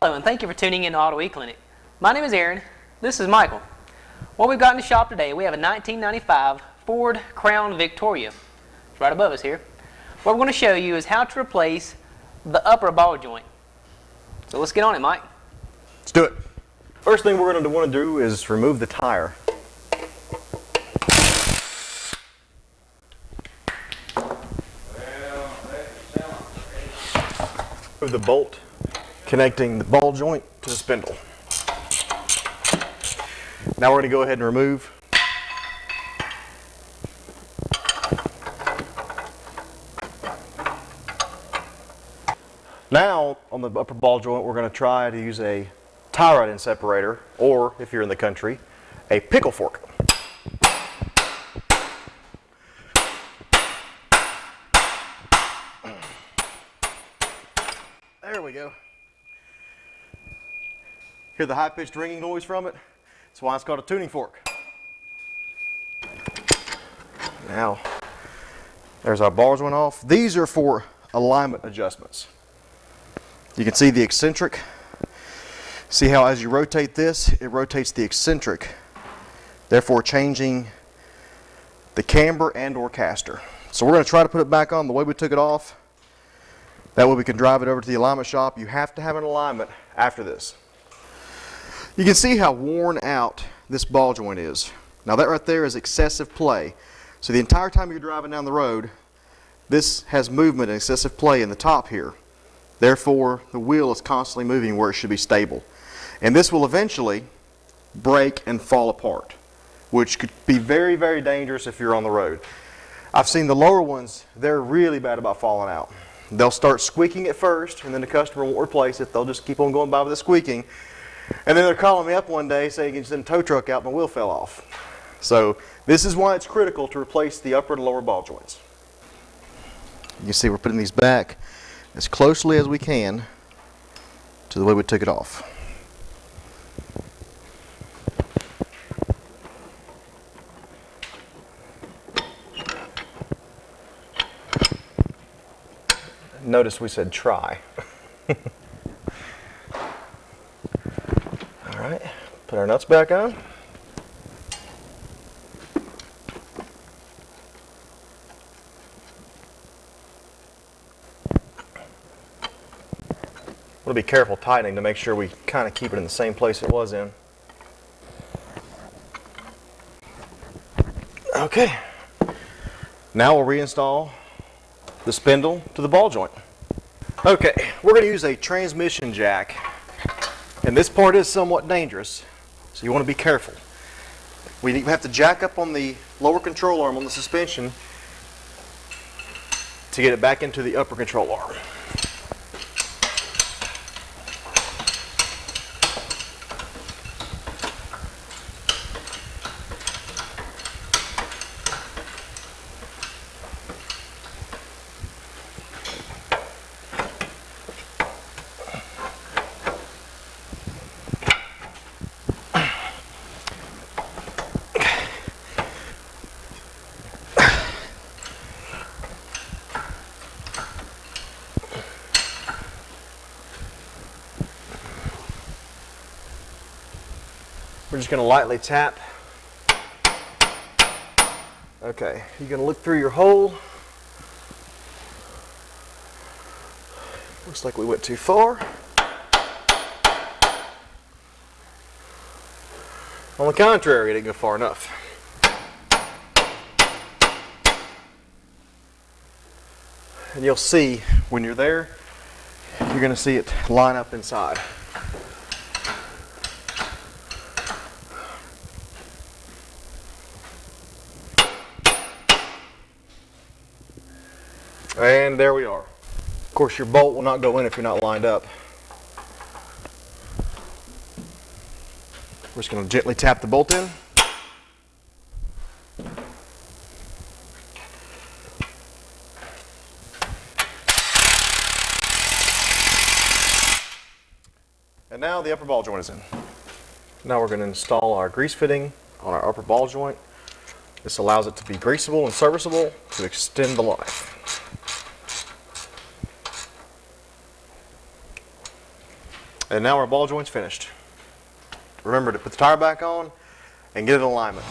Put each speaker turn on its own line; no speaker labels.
Hello, and thank you for tuning in to Auto E-Clinic. My name is Aaron. This is Michael. What we've got in the shop today, we have a 1995 Ford Crown Victoria. It's right above us here. What we're going to show you is how to replace the upper ball joint. So let's get on it, Mike.
Let's do it. First thing we're going to want to do is remove the tire. Remove the bolt connecting the ball joint to the spindle. Now we're going to go ahead and remove Now on the upper ball joint we're going to try to use a tie rod end separator, or if you're in the country, a pickle fork. There we go. Hear the high-pitched ringing noise from it? That's why it's called a tuning fork. Now, there's our ball joint off. These are for alignment adjustments. You can see the eccentric. See how as you rotate this, it rotates the eccentric, therefore changing the camber and or caster. So we're going to try to put it back on the way we took it off. That way we can drive it over to the alignment shop. You have to have an alignment after this. You can see how worn out this ball joint is. Now that right there is excessive play. So the entire time you're driving down the road, this has movement and excessive play in the top here. Therefore, the wheel is constantly moving where it should be stable. And this will eventually break and fall apart, which could be very, very dangerous if you're on the road. I've seen the lower ones, they're really bad about falling out. They'll start squeaking at first, and then the customer won't replace it. They'll just keep on going by with the squeaking. And then they're calling me up one day saying, "You sent a tow truck out, my wheel fell off." So this is why it's critical to replace the upper and lower ball joints. You can see we're putting these back as closely as we can to the way we took it off. Notice we said try. All right, put our nuts back on. We'll be careful tightening to make sure we kind of keep it in the same place it was in. Okay, now we'll reinstall the spindle to the ball joint. Okay, we're going to use a transmission jack, and this part is somewhat dangerous, so you want to be careful. We have to jack up on the lower control arm on the suspension to get it back into the upper control arm. We're just going to lightly tap. Okay, you're going to look through your hole. Looks like we went too far. On the contrary, it didn't go far enough. And you'll see when you're there, you're going to see it line up inside. And there we are. Of course, your bolt will not go in if you're not lined up. We're just going to gently tap the bolt in. And now the upper ball joint is in. Now we're going to install our grease fitting on our upper ball joint. This allows it to be greasable and serviceable to extend the life. And now our ball joint's finished. Remember to put the tire back on and get it in alignment.